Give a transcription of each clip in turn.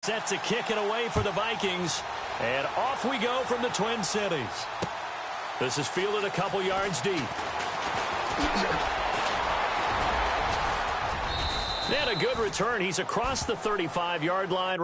Set to kick it away for the Vikings. And off we go from the Twin Cities. This is fielded a couple yards deep. And a good return. He's across the 35-yard line.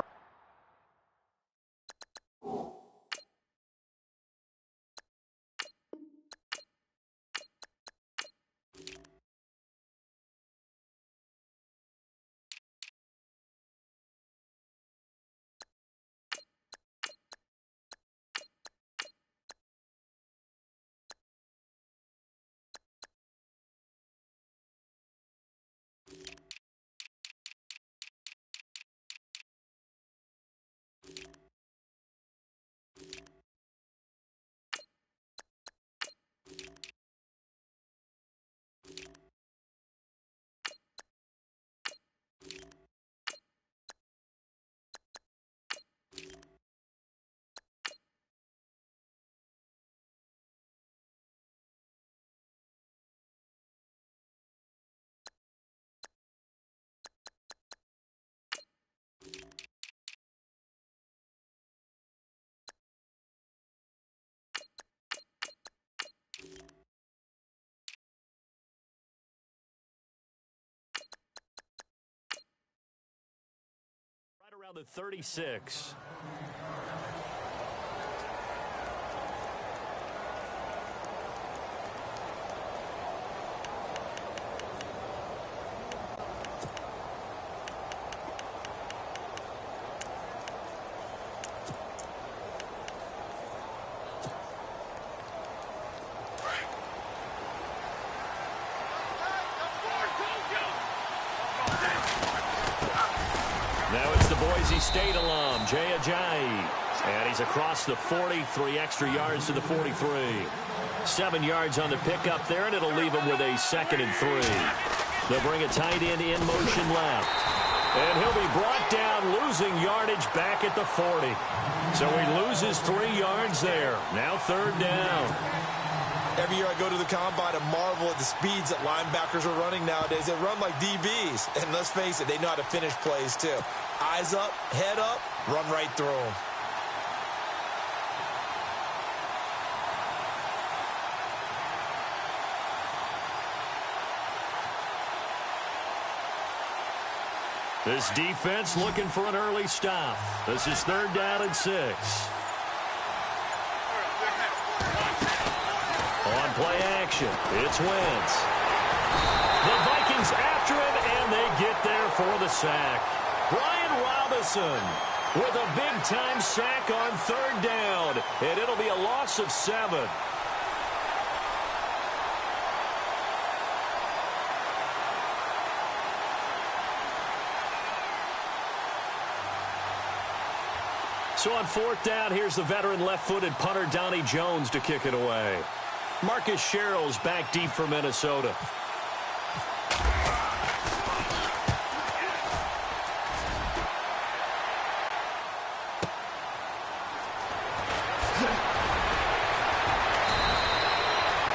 Around the 36. Now it's the Boise State alum, JACE. And he's across the 40, 3 extra yards to the 43. 7 yards on the pickup there, and it'll leave him with a 2nd and 3. They'll bring a tight end in motion left. And he'll be brought down, losing yardage back at the 40. So he loses 3 yards there. Now 3rd down. Every year I go to the combine and marvel at the speeds that linebackers are running nowadays. They run like DBs. And let's face it, they know how to finish plays too. Eyes up, head up, run right through them. This defense looking for an early stop. This is 3rd down and 6. On play action, it's Wentz. The Vikings after him, and they get there for the sack. Brian Robinson with a big-time sack on 3rd down, and it'll be a loss of 7. So on 4th down, here's the veteran left-footed punter Donnie Jones to kick it away. Marcus Sherrill's back deep for Minnesota.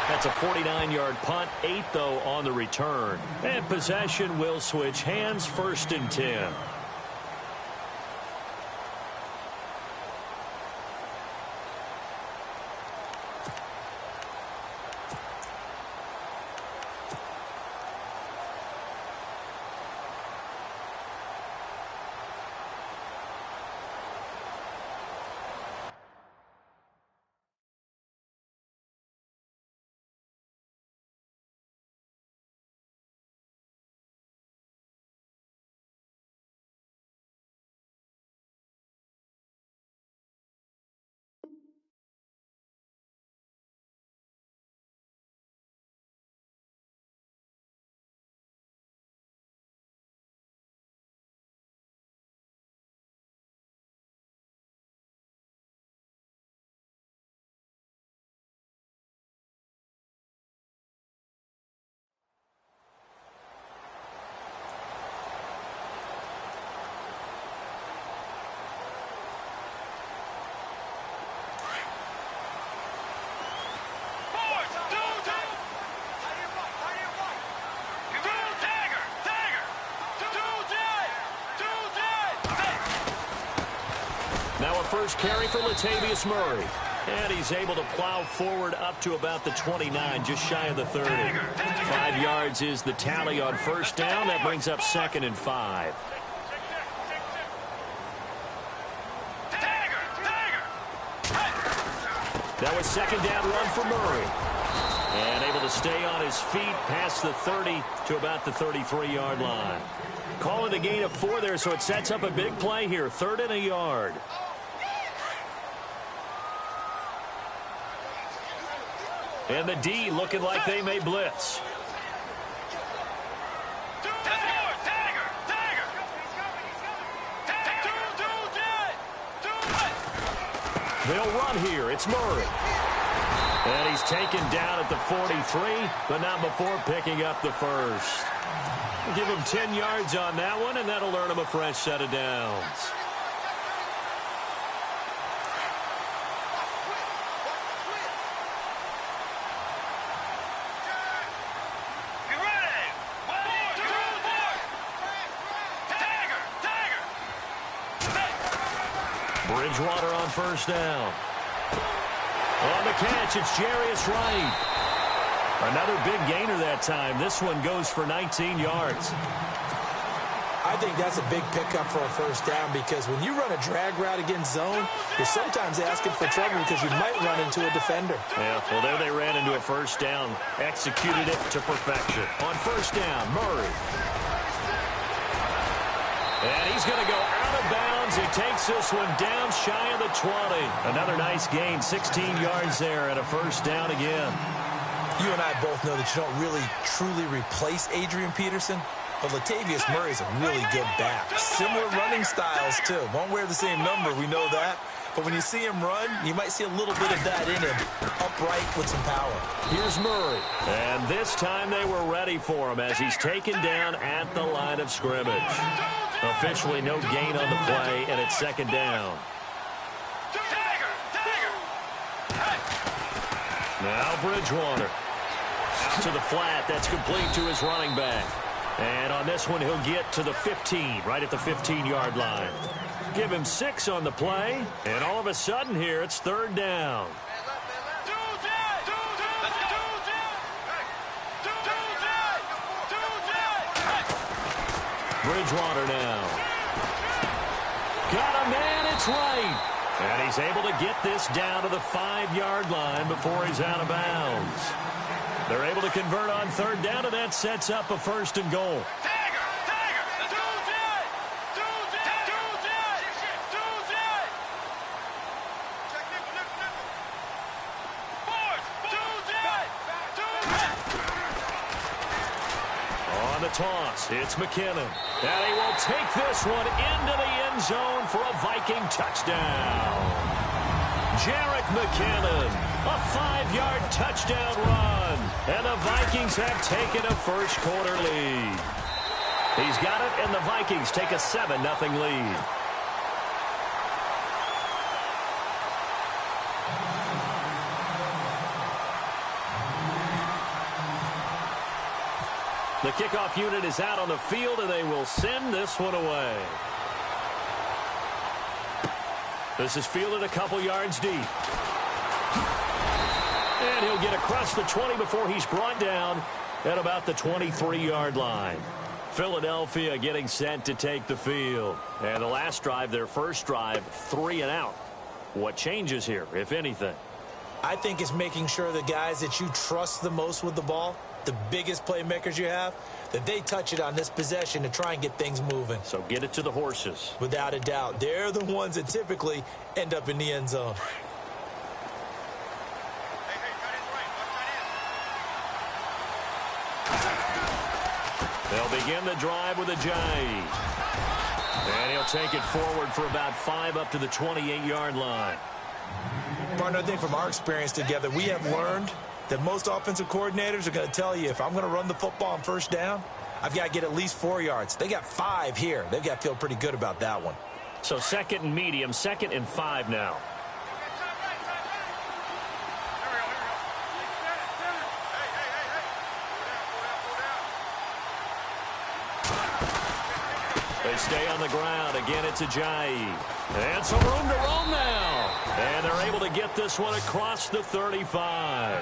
That's a 49-yard punt, 8 though on the return. And possession will switch hands, 1st and 10. Now a first carry for Latavius Murray. And he's able to plow forward up to about the 29, just shy of the 30. 5 yards is the tally on first down. That brings up 2nd and 5. That was 2nd down run for Murray. And able to stay on his feet past the 30 to about the 33-yard line. Call it a gain of 4 there, so it sets up a big play here. 3rd and a yard. And the D looking like they may blitz. They'll run here. It's Murray. And he's taken down at the 43, but not before picking up the first. Give him 10 yards on that one, and that'll earn him a fresh set of downs. Bridgewater on first down. On the catch, it's Jarius Wright. Another big gainer that time. This one goes for 19 yards. I think that's a big pickup for a first down because when you run a drag route against zone, you're sometimes asking for trouble because you might run into a defender. Yeah, well, there they ran into a first down. Executed it to perfection. On first down, Murray. And he's going to go out of bounds. He takes this one down shy of the 20. Another nice gain, 16 yards there, and a first down again. You and I both know that you don't really truly replace Adrian Peterson, but Latavius Murray is a really good back. Similar running styles, too. Won't wear the same number, we know that. But when you see him run, you might see a little bit of that in him, upright with some power. Here's Murray. And this time they were ready for him as he's taken down at the line of scrimmage. Officially no gain on the play, and it's 2nd down. Now Bridgewater. Out to the flat. That's complete to his running back. And on this one, he'll get to the 15, right at the 15-yard line. Give him 6 on the play, and all of a sudden here, it's 3rd down. Bridgewater now. Got a man, it's Wright. And he's able to get this down to the 5-yard line before he's out of bounds. They're able to convert on 3rd down, and that sets up a 1st and goal. On the toss, it's McKinnon. And he will take this one into the end zone for a Viking touchdown. Jerick McKinnon, a 5-yard touchdown run. And the Vikings have taken a first-quarter lead. He's got it, and the Vikings take a 7-0 lead. The kickoff unit is out on the field, and they will send this one away. This is fielded a couple yards deep. And he'll get across the 20 before he's brought down at about the 23-yard line. Philadelphia getting set to take the field. And the last drive, their first drive, 3 and out. What changes here, if anything? I think it's making sure the guys that you trust the most with the ball, the biggest playmakers you have, that they touch it on this possession to try and get things moving. So get it to the horses. Without a doubt. They're the ones that typically end up in the end zone. They'll begin the drive with a J. And he'll take it forward for about 5 up to the 28-yard line. Partner, I think from our experience together, we have learned that most offensive coordinators are going to tell you if I'm going to run the football on first down, I've got to get at least 4 yards. They got 5 here. They've got to feel pretty good about that one. So 2nd and medium, 2nd and 5 now. They stay on the ground. Again, it's Ajayi. And Got some room to roam now. And they're able to get this one across the 35.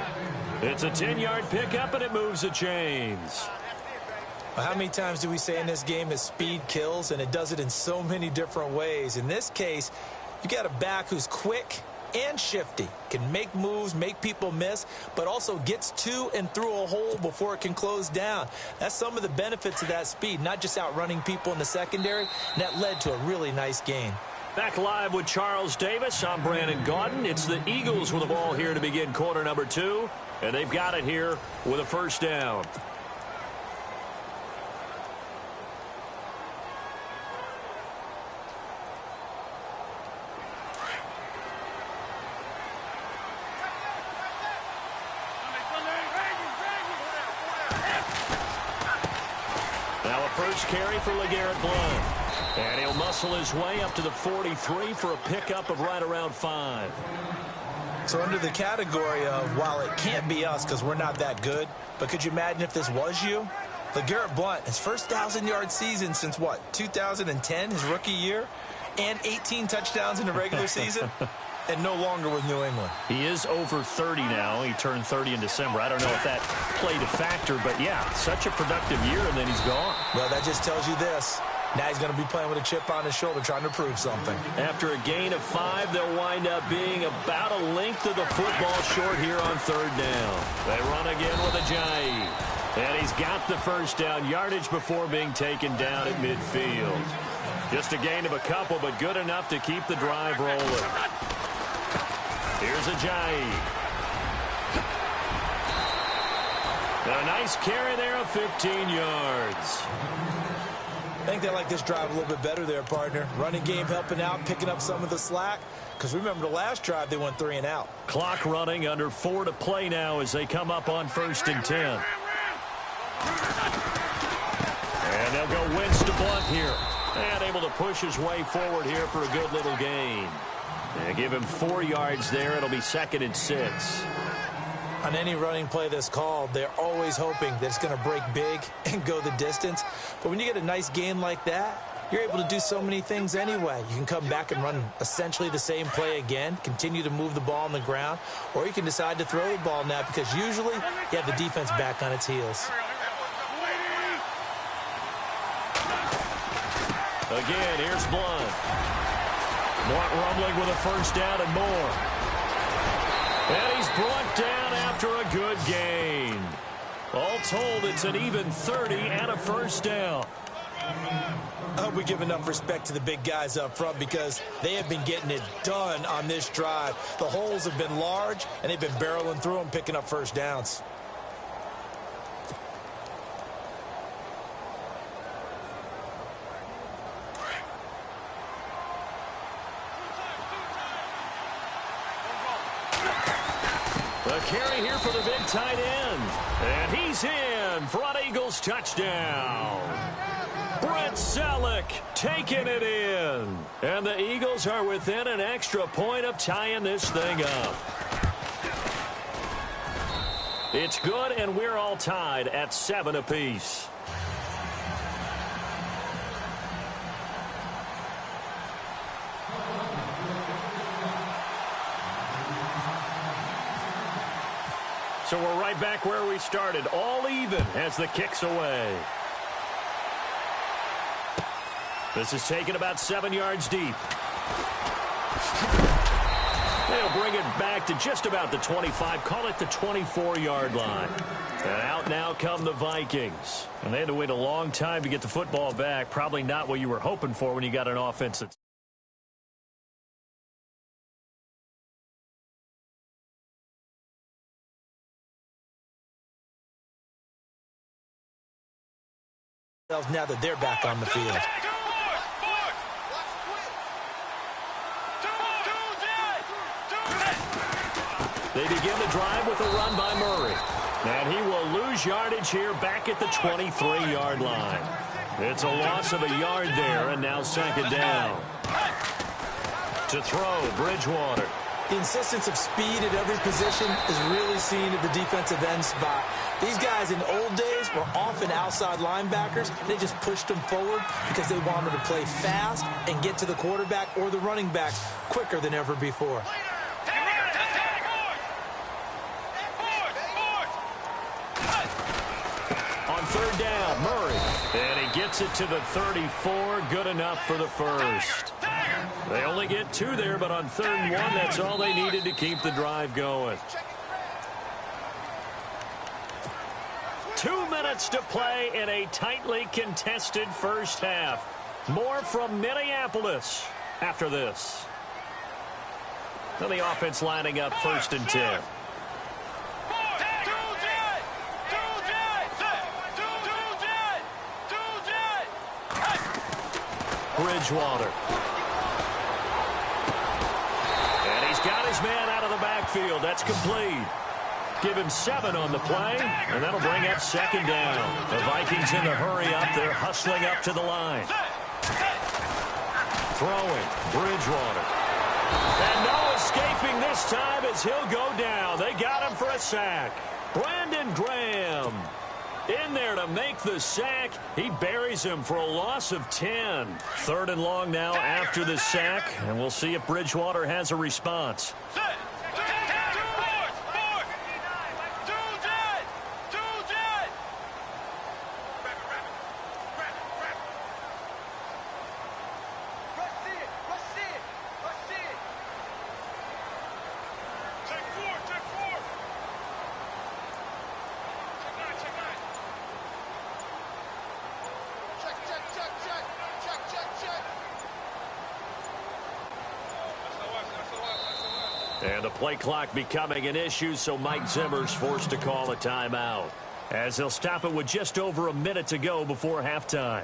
It's a 10-yard pickup, and it moves the chains. Well, how many times do we say in this game that speed kills, and it does it in so many different ways? In this case, you got a back who's quick and shifty, can make moves, make people miss, but also gets to and through a hole before it can close down. That's some of the benefits of that speed, not just outrunning people in the secondary, and that led to a really nice gain. Back live with Charles Davis. I'm Brandon Gaudin. It's the Eagles with the ball here to begin quarter number 2, and they've got it here with a first down. First carry for LeGarrette Blount. And he'll muscle his way up to the 43 for a pickup of right around 5. So under the category of, while it can't be us because we're not that good, but could you imagine if this was you? LeGarrette Blount, his first 1,000-yard season since, what, 2010, his rookie year? And 18 touchdowns in the regular season? And no longer with New England. He is over 30 now. He turned 30 in December. I don't know if that played a factor, but yeah, such a productive year, and then he's gone. Well, that just tells you this. Now he's going to be playing with a chip on his shoulder trying to prove something. After a gain of 5, they'll wind up being about a length of the football short here on third down. They run again with a JACE. And he's got the first down yardage before being taken down at midfield. Just a gain of a couple, but good enough to keep the drive rolling. Here's a JACE. A nice carry there of 15 yards. I think they like this drive a little bit better there, partner. Running game helping out, picking up some of the slack. Because remember the last drive, they went 3 and out. Clock running, under 4 to play now as they come up on 1st and 10. And they'll go Wentz to Blount here. And able to push his way forward here for a good little gain. And give him 4 yards there. It'll be 2nd and 6. On any running play that's called, they're always hoping that it's going to break big and go the distance. But when you get a nice gain like that, you're able to do so many things anyway. You can come back and run essentially the same play again, continue to move the ball on the ground, or you can decide to throw the ball now because usually you have the defense back on its heels. Again, here's Blount. Blount rumbling with a first down and more. And he's brought down after a good gain. All told, it's an even 30 and a first down. I hope we give enough respect to the big guys up front because they have been getting it done on this drive. The holes have been large, and they've been barreling through them, picking up first downs. A carry here for the big tight end. And he's in for an Eagles touchdown. Brett Selleck taking it in. And the Eagles are within an extra point of tying this thing up. It's good, and we're all tied at 7 apiece. So we're right back where we started, all even as the kick's away. This is taken about 7 yards deep. They'll bring it back to just about the 25, call it the 24-yard line. And out now come the Vikings. And they had to wait a long time to get the football back, probably not what you were hoping for when you got an offense that's now that they're back on the field. They begin the drive with a run by Murray. And he will lose yardage here back at the 23-yard line. It's a loss of a yard there, and now 2nd down. To throw, Bridgewater. The insistence of speed at every position is really seen at the defensive end spot. These guys in old days were often outside linebackers. They just pushed them forward because they wanted to play fast and get to the quarterback or the running back quicker than ever before. On third down, Murray. And he gets it to the 34. Good enough for the first. They only get 2 there, but on 3rd and 1, that's all they needed to keep the drive going. 2 minutes to play in a tightly contested first half. More from Minneapolis after this. Then the offense lining up 1st and 10. Bridgewater. And he's got his man out of the backfield. That's complete. Give him 7 on the play, and that'll bring up 2nd down. The Vikings in the hurry up. They're hustling up to the line. Throwing. Bridgewater. And no escaping this time as he'll go down. They got him for a sack. Brandon Graham in there to make the sack. He buries him for a loss of 10. 3rd and long now after the sack, and we'll see if Bridgewater has a response. And the play clock becoming an issue, so Mike Zimmer's forced to call a timeout, as he'll stop it with just over a minute to go before halftime.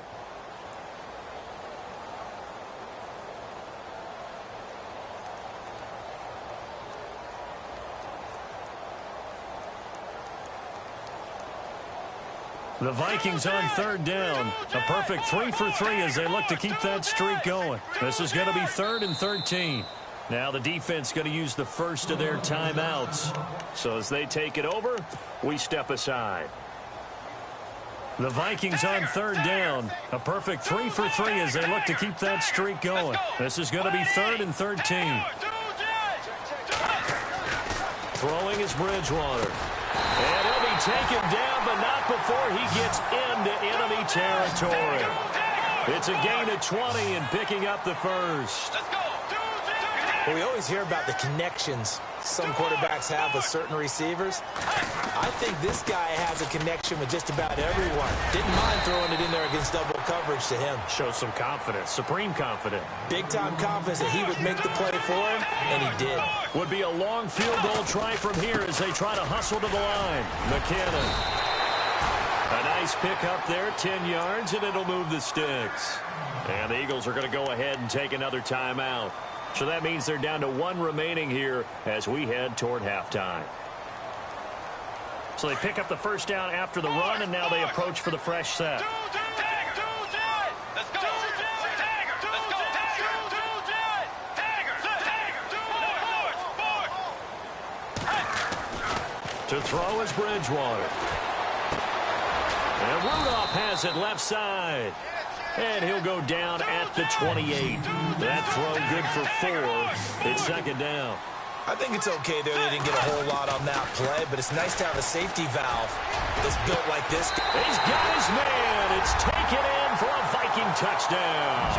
The Vikings on 3rd down. A perfect 3 for 3 as they look to keep that streak going. This is going to be 3rd and 13. Now the defense going to use the first of their timeouts. So as they take it over, we step aside. The Vikings on 3rd down. A perfect 3 for 3 as they look to keep that streak going. This is going to be 3rd and 13. Throwing is Bridgewater. And he'll be taken down, but not before he gets into enemy territory. It's a gain of 20 and picking up the first. Well, we always hear about the connections some quarterbacks have with certain receivers. I think this guy has a connection with just about everyone. Didn't mind throwing it in there against double coverage to him. Shows some confidence, supreme confidence. Big-time confidence that he would make the play for him, and he did. Would be a long field goal try from here as they try to hustle to the line. McKinnon. A nice pick up there, 10 yards, and it'll move the sticks. And the Eagles are going to go ahead and take another timeout. So that means they're down to 1 remaining here as we head toward halftime. So they pick up the first down after the run, and now they approach for the fresh set. To throw is Bridgewater. And Rudolph has it left side. And he'll go down at the 28. That throw good for 4. It's 2nd down. I think it's okay there. They didn't get a whole lot on that play, but it's nice to have a safety valve that's built like this. He's got his man. It's taken in for a Viking touchdown.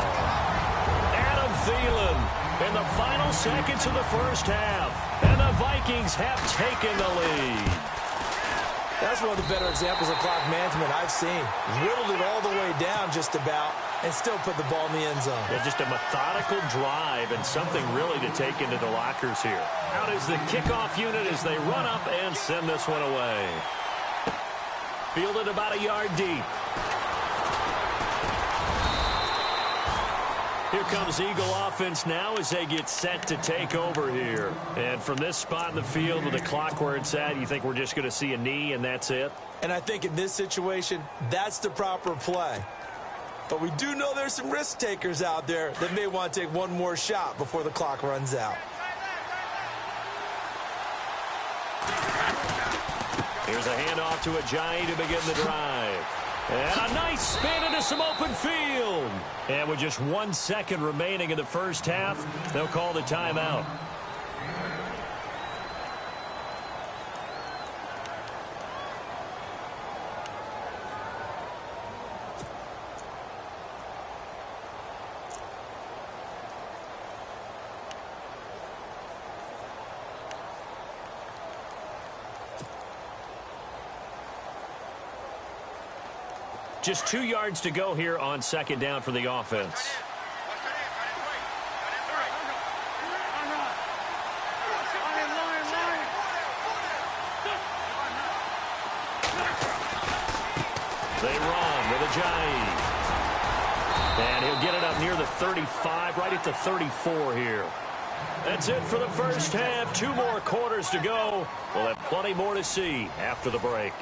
Adam Thielen in the final seconds of the first half. And the Vikings have taken the lead. That's one of the better examples of clock management I've seen. Whittled it all the way down just about and still put the ball in the end zone. Yeah, just a methodical drive and something really to take into the lockers here. Out is the kickoff unit as they run up and send this one away. Fielded about a yard deep. Here comes Eagle offense now as they get set to take over here. And from this spot in the field with the clock where it's at, you think we're just going to see a knee and that's it? And I think in this situation, that's the proper play. But we do know there's some risk takers out there that may want to take one more shot before the clock runs out. Here's a handoff to Ajayi to begin the drive. And a nice spin into some open field. And with just 1 second remaining in the first half, they'll call the timeout. Just 2 yards to go here on second down for the offense. They run with Ajayi. And he'll get it up near the 35, right at the 34 here. That's it for the first half. 2 more quarters to go. We'll have plenty more to see after the break.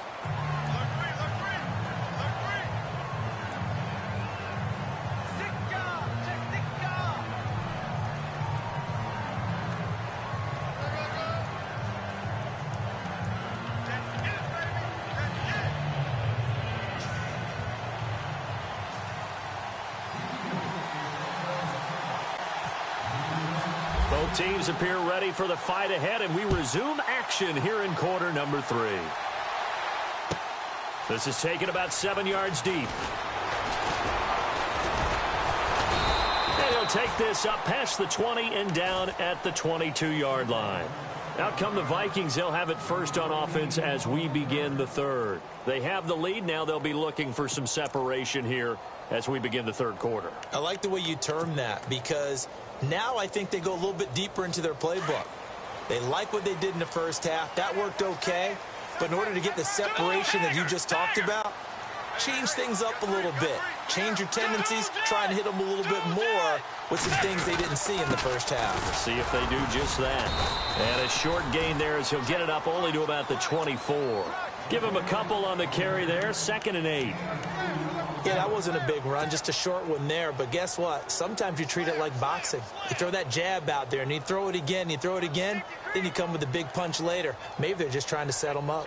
Both teams appear ready for the fight ahead, and we resume action here in quarter number 3. This is taken about 7 yards deep. And he'll take this up past the 20 and down at the 22-yard line. Out come the Vikings. They'll have it first on offense as we begin the third. They have the lead. Now they'll be looking for some separation here as we begin the third quarter. I like the way you term that, because now I think they go a little bit deeper into their playbook. They like what they did in the first half. That worked okay. But in order to get the separation that you just talked about, change things up a little bit. Change your tendencies. Try and hit them a little bit more with some things they didn't see in the first half. We'll see if they do just that. And a short gain there as he'll get it up only to about the 24. Give him a couple on the carry there. 2nd and 8. Yeah, that wasn't a big run, just a short one there. But guess what? Sometimes you treat it like boxing. You throw that jab out there, and you throw it again, you throw it again, then you come with a big punch later. Maybe they're just trying to set them up.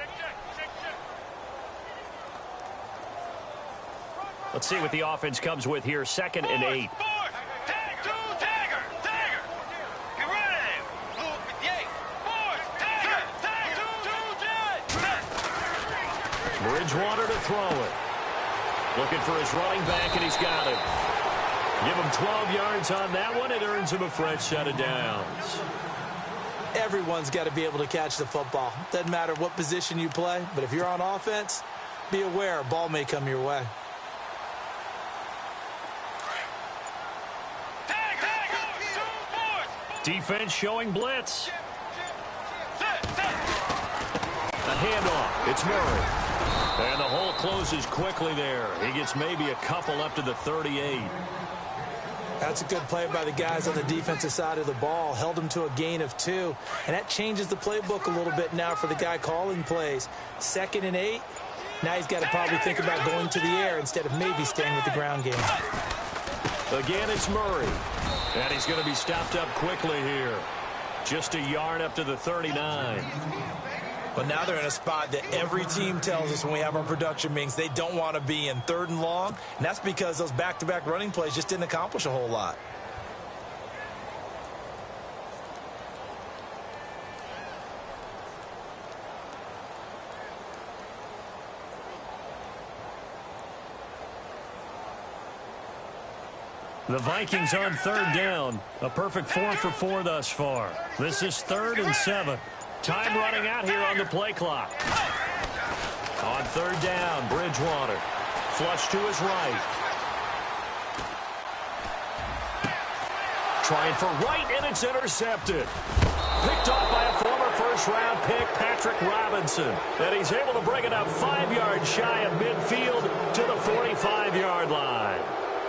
Let's see what the offense comes with here. 2nd and 8. Bridgewater to throw it. Looking for his running back, and he's got it. Give him 12 yards on that one. It earns him a fresh set of downs. Everyone's got to be able to catch the football. Doesn't matter what position you play, but if you're on offense, be aware a ball may come your way. Defense showing blitz. A handoff. It's Murray. And the hole closes quickly there. He gets maybe a couple up to the 38. That's a good play by the guys on the defensive side of the ball. Held them to a gain of 2. And that changes the playbook a little bit now for the guy calling plays. 2nd and 8. Now he's got to probably think about going to the air instead of maybe staying with the ground game. Again, it's Murray. And he's going to be stopped up quickly here. Just a yard up to the 39. But now they're in a spot that every team tells us when we have our production meetings they don't want to be in, 3rd and long. And that's because those back-to-back running plays just didn't accomplish a whole lot. The Vikings on 3rd down. A perfect 4 for 4 thus far. This is 3rd and 7. Time running out here on the play clock. On 3rd down, Bridgewater. Flush to his right. Trying for right, and it's intercepted. Picked off by a former first-round pick, Patrick Robinson. And he's able to bring it up 5 yards shy of midfield to the 45-yard line.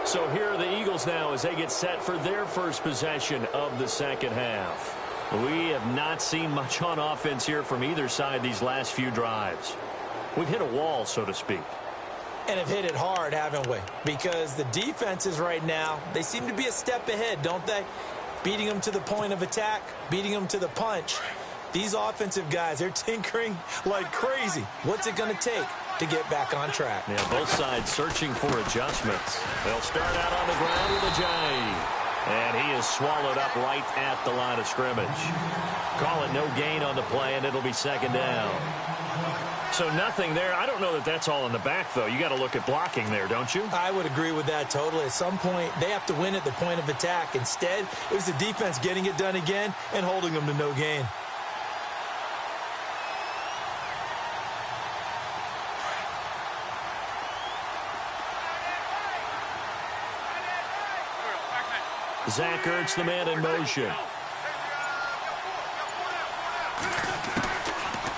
So here are the Eagles now as they get set for their first possession of the second half. We have not seen much on offense here from either side these last few drives. We've hit a wall, so to speak. And have hit it hard, haven't we? Because the defenses right now, they seem to be a step ahead, don't they? Beating them to the point of attack, beating them to the punch. These offensive guys, they're tinkering like crazy. What's it going to take to get back on track? Yeah, both sides searching for adjustments. They'll start out on the ground with a J. And he is swallowed up right at the line of scrimmage. Call it no gain on the play, and it'll be second down. So nothing there. I don't know that that's all in the back, though. You got to look at blocking there, don't you? I would agree with that totally. At some point, they have to win at the point of attack. Instead, it was the defense getting it done again and holding them to no gain. Zach Ertz, the man in motion.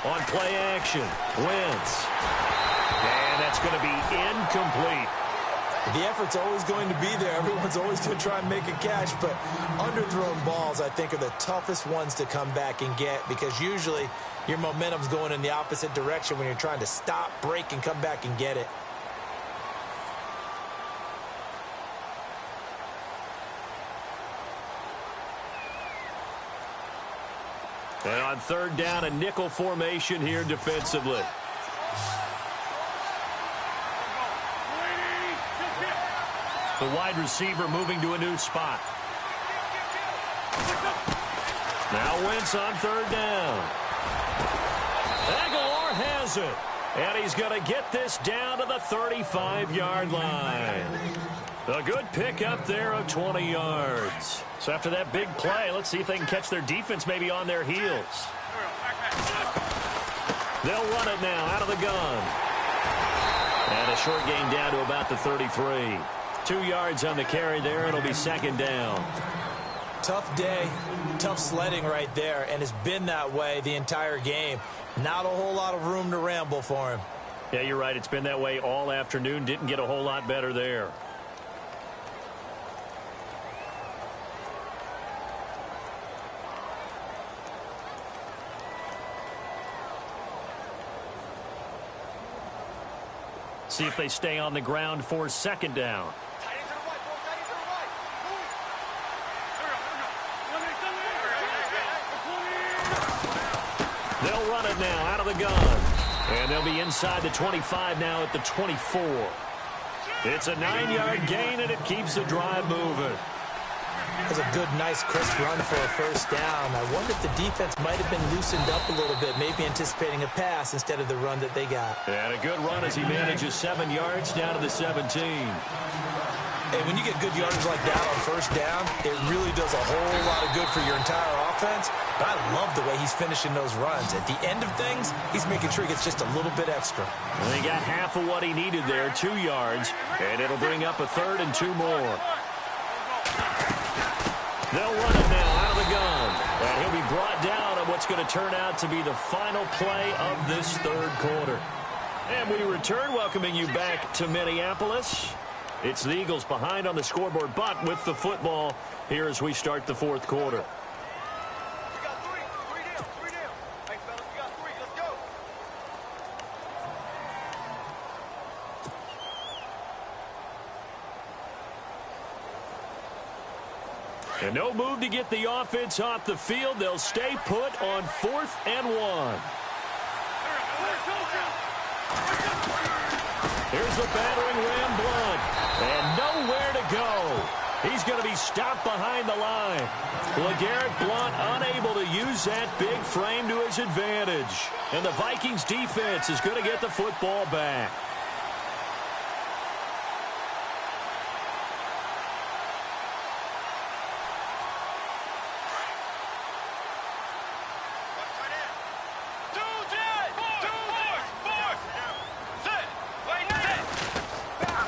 On play action, Wentz. And that's going to be incomplete. The effort's always going to be there. Everyone's always going to try and make a catch, but underthrown balls, I think, are the toughest ones to come back and get because usually your momentum's going in the opposite direction when you're trying to stop, break, and come back and get it. And on third down, a nickel formation here defensively. The wide receiver moving to a new spot. Now Wentz on third down. Aguilar has it. And he's going to get this down to the 35-yard line. A good pickup there of 20 yards. So after that big play, let's see if they can catch their defense maybe on their heels. They'll run it now out of the gun. And a short gain down to about the 33. 2 yards on the carry there. It'll be second down. Tough day, tough sledding right there, and it's been that way the entire game. Not a whole lot of room to ramble for him. Yeah, you're right. It's been that way all afternoon. Didn't get a whole lot better there. See if they stay on the ground for second down. They'll run it now out of the gun. And they'll be inside the 25 now at the 24. It's a 9-yard gain, and it keeps the drive moving. That's a good, nice, crisp run for a first down. I wonder if the defense might have been loosened up a little bit, maybe anticipating a pass instead of the run that they got. And a good run as he manages 7 yards down to the 17. Hey, when you get good yardage like that on first down, it really does a whole lot of good for your entire offense. But I love the way he's finishing those runs. At the end of things, he's making sure he gets just a little bit extra. And he got half of what he needed there, 2 yards, and it'll bring up a third and 2 more. They'll run it now out of the gun. And he'll be brought down on what's going to turn out to be the final play of this third quarter. And we return, welcoming you back to Minneapolis. It's the Eagles behind on the scoreboard, but with the football here as we start the fourth quarter. And no move to get the offense off the field. They'll stay put on 4th and 1. Here's the battering ram, Blunt. And nowhere to go. He's going to be stopped behind the line. LeGarrette Blunt unable to use that big frame to his advantage. And the Vikings defense is going to get the football back.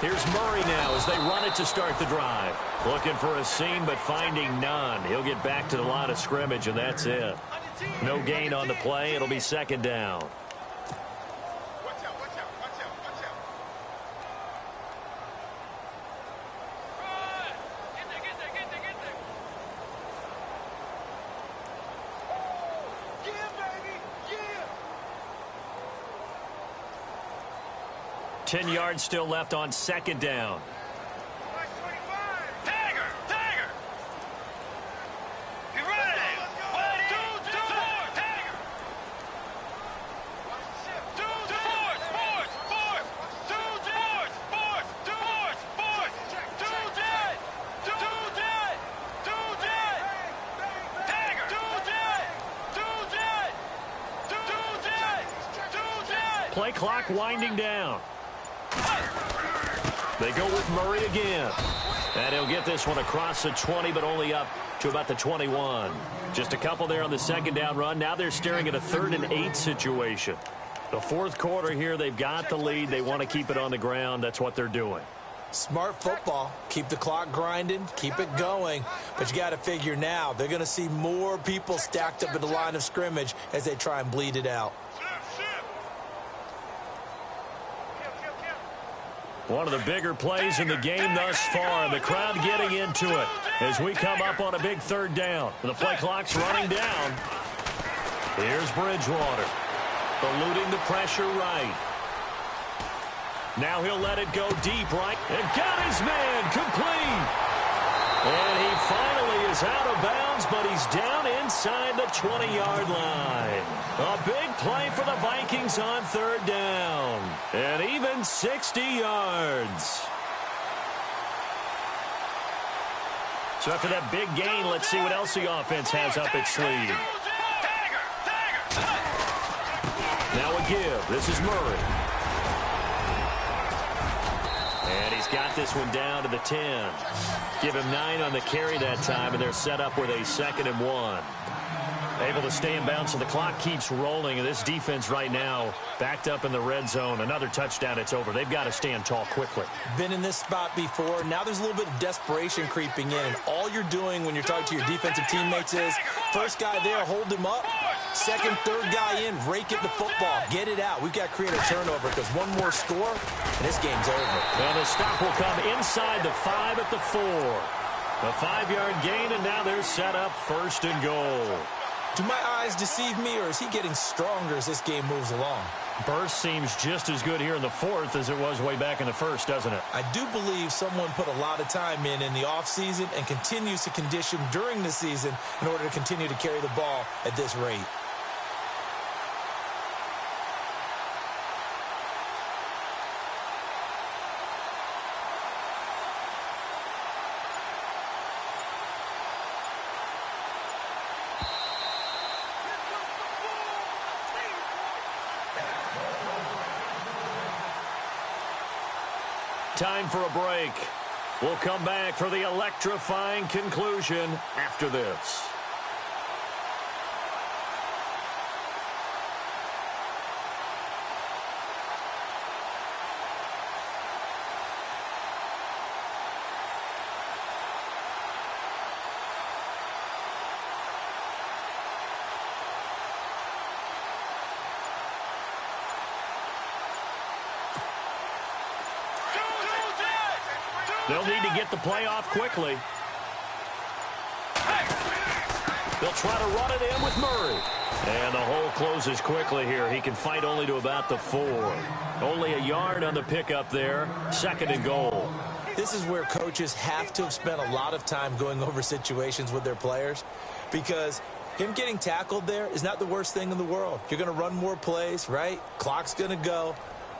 Here's Murray now as they run it to start the drive. Looking for a seam, but finding none. He'll get back to the line of scrimmage, and that's it. No gain on the play. It'll be second down. Watch out. 10 yards still left on second down. Play clock winding down. They go with Murray again. And he'll get this one across the 20, but only up to about the 21. Just a couple there on the second down run. Now they're staring at a 3rd and 8 situation. The fourth quarter here, they've got the lead. They want to keep it on the ground. That's what they're doing. Smart football. Keep the clock grinding. Keep it going. But you got to figure now, they're going to see more people stacked up at the line of scrimmage as they try and bleed it out. One of the bigger plays in the game thus far. The crowd getting into it as we come up on a big 3rd down. The play clock's running down. Here's Bridgewater. Eluding the pressure right. Now he'll let it go deep right. And got his man complete. And he finally is out of bounds, but he's down inside the 20-yard line. A big play for the Vikings on 3rd down. And even 60 yards. So after that big gain, let's see what else the offense has up its sleeve. Now a give. This is Murray. And he's got this one down to the 10. Give him 9 on the carry that time, and they're set up with a 2nd and 1. Able to stay in bounds, so the clock keeps rolling, and this defense right now backed up in the red zone. Another touchdown, it's over. They've got to stand tall quickly. Been in this spot before. Now there's a little bit of desperation creeping in, and all you're doing when you're talking to your defensive teammates is, first guy there, hold him up. Second, third guy in, rake at the football. Get it out. We've got to create a turnover because one more score, and this game's over. And the stop will come inside the 5 at the 4. A 5-yard gain, and now they're set up 1st and goal. Do my eyes deceive me, or is he getting stronger as this game moves along? Burst seems just as good here in the 4th as it was way back in the 1st, doesn't it? I do believe someone put a lot of time in the offseason and continues to condition during the season in order to continue to carry the ball at this rate. Time for a break. We'll come back for the electrifying conclusion after this. They'll need to get the play off quickly. They'll try to run it in with Murray. And the hole closes quickly here. He can fight only to about the 4. Only a yard on the pickup there. 2nd and goal. This is where coaches have to have spent a lot of time going over situations with their players, because him getting tackled there is not the worst thing in the world. You're going to run more plays, right? Clock's going to go.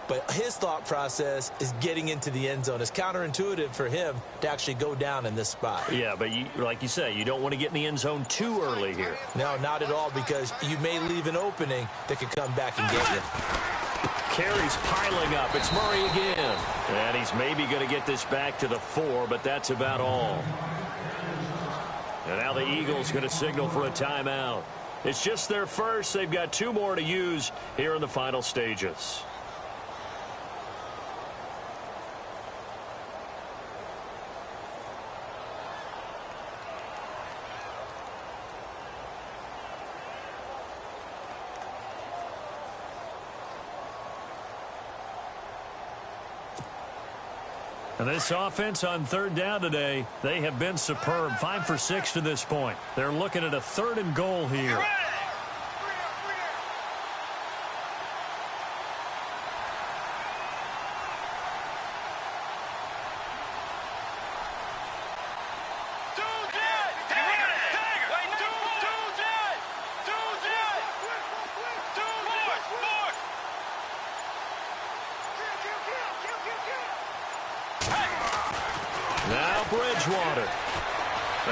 But his thought process is getting into the end zone. It's counterintuitive for him to actually go down in this spot. Yeah, but like you say, you don't want to get in the end zone too early here. No, not at all, because you may leave an opening that could come back and get you. Carries piling up. It's Murray again. And he's maybe going to get this back to the 4, but that's about all. And now the Eagles going to signal for a timeout. It's just their first. They've got 2 more to use here in the final stages. And this offense on 3rd down today, they have been superb. 5 for 6 to this point. They're looking at a 3rd and goal here. Now Bridgewater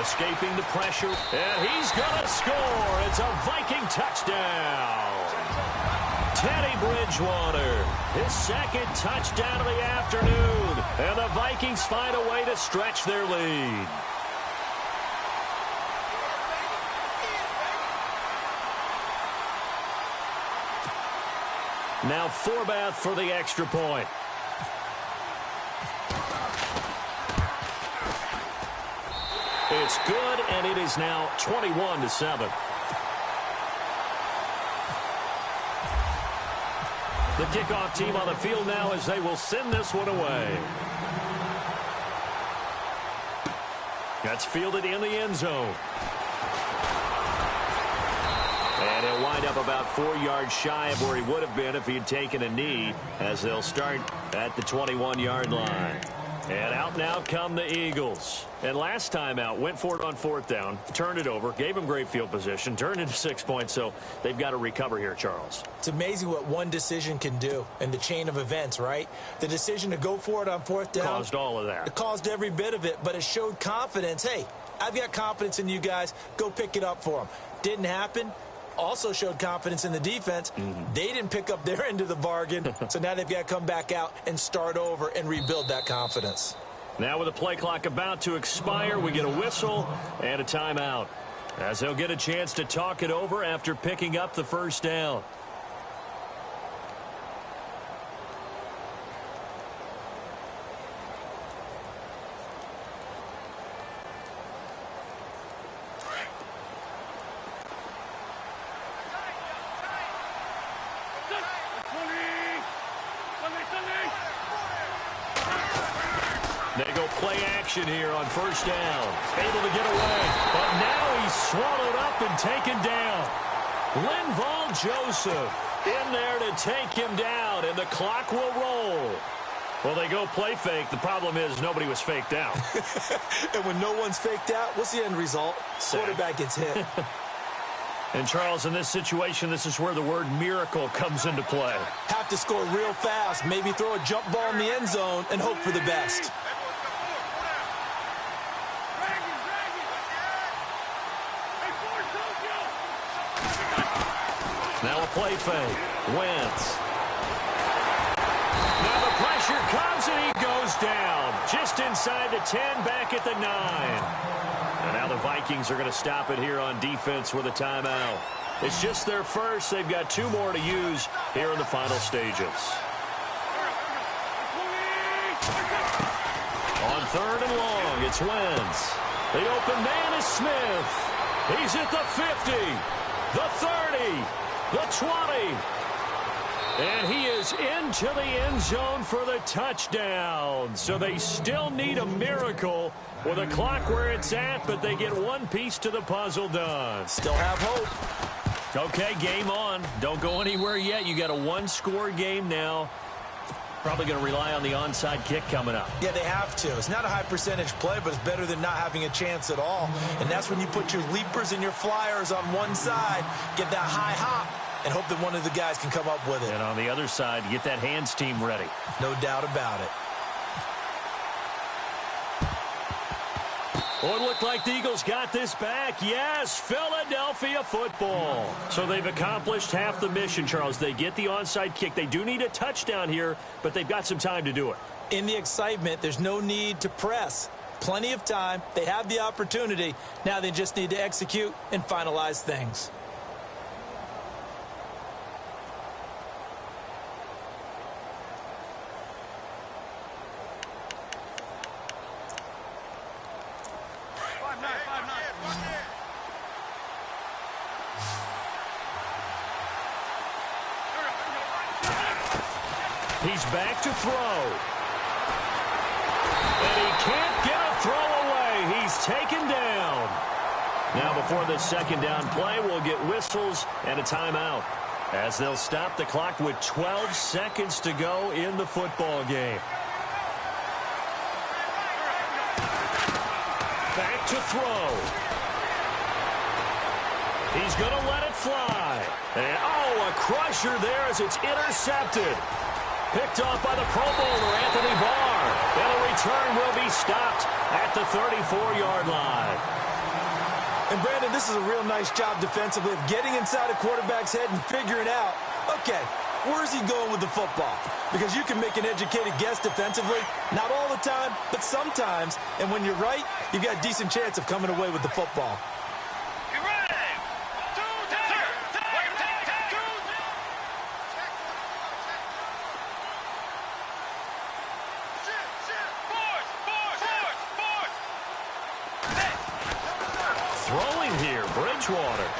escaping the pressure, and he's going to score. It's a Viking touchdown. Teddy Bridgewater, his second touchdown of the afternoon. And the Vikings find a way to stretch their lead. Now Forbath for the extra point. It's good, and it is now 21-7. The kickoff team on the field now as they will send this one away. That's fielded in the end zone. And he'll wind up about 4 yards shy of where he would have been if he had taken a knee, as they'll start at the 21-yard line. And out now come the Eagles. And last time out, went for it on 4th down, turned it over, gave him great field position, turned into 6 points, so they've got to recover here, Charles. It's amazing what one decision can do in the chain of events, right? The decision to go for it on 4th down caused all of that. It caused every bit of it, but it showed confidence. Hey, I've got confidence in you guys. Go pick it up for them. Didn't happen. Also showed confidence in the defense. They didn't pick up their end of the bargain, so now they've got to come back out and start over and rebuild that confidence. Now with the play clock about to expire, we get a whistle and a timeout, as they'll get a chance to talk it over after picking up the first down. They go play action here on first down. Able to get away. But now he's swallowed up and taken down. Linval Joseph in there to take him down, and the clock will roll. Well, they go play fake. The problem is nobody was faked out. And when no one's faked out, what's the end result? Quarterback gets hit. And, Charles, in this situation, this is where the word miracle comes into play. Have to score real fast, maybe throw a jump ball in the end zone and hope for the best. Now a play fake. Wentz. Now the pressure comes and he goes down. Just inside the 10, back at the 9. And now the Vikings are going to stop it here on defense with a timeout. It's just their first. They've got 2 more to use here in the final stages. On 3rd and long, it's Wentz. The open man is Smith. He's at the 50, the 30, the 20. And he is into the end zone for the touchdown. So they still need a miracle with a clock where it's at, but they get one piece to the puzzle done. Still have hope. Okay, game on. Don't go anywhere yet. You got a 1-score game now. Probably going to rely on the onside kick coming up. Yeah, they have to. It's not a high percentage play, but it's better than not having a chance at all. And that's when you put your leapers and your flyers on one side, get that high hop, and hope that one of the guys can come up with it. And on the other side, get that hands team ready. No doubt about it. Oh, it looked like the Eagles got this back. Yes, Philadelphia football. So they've accomplished half the mission, Charles. They get the onside kick. They do need a touchdown here, but they've got some time to do it. In the excitement, there's no need to press. Plenty of time. They have the opportunity. Now they just need to execute and finalize things. He's back to throw. And he can't get a throw away. He's taken down. Now before the second down play, we'll get whistles and a timeout, as they'll stop the clock with 12 seconds to go in the football game. Back to throw. He's going to let it fly. And, oh, a crusher there as it's intercepted. Picked off by the Pro Bowler, Anthony Barr. And the return will be stopped at the 34-yard line. And, Brandon, this is a real nice job defensively of getting inside a quarterback's head and figuring out, okay, Where's he going with the football? Because you can make an educated guess defensively. Not all the time, but sometimes. And when you're right, you've got a decent chance of coming away with the football. Throwing here, Bridgewater.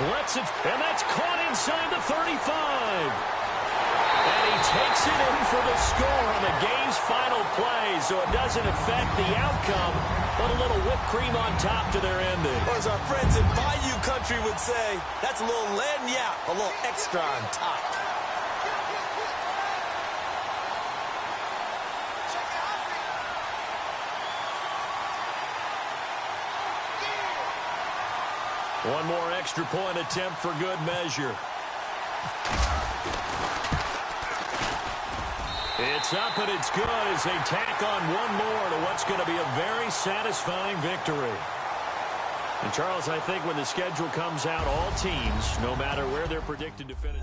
Lets it, and that's caught inside the 35. And he takes it in for the score on the game's final play, so it doesn't affect the outcome, but a little whipped cream on top to their ending. Or as our friends in Bayou Country would say, that's a little lagniappe, a little extra on top. One more extra point attempt for good measure. It's up and it's good as they tack on one more to what's going to be a very satisfying victory. And Charles, I think when the schedule comes out, all teams, no matter where they're predicted to finish.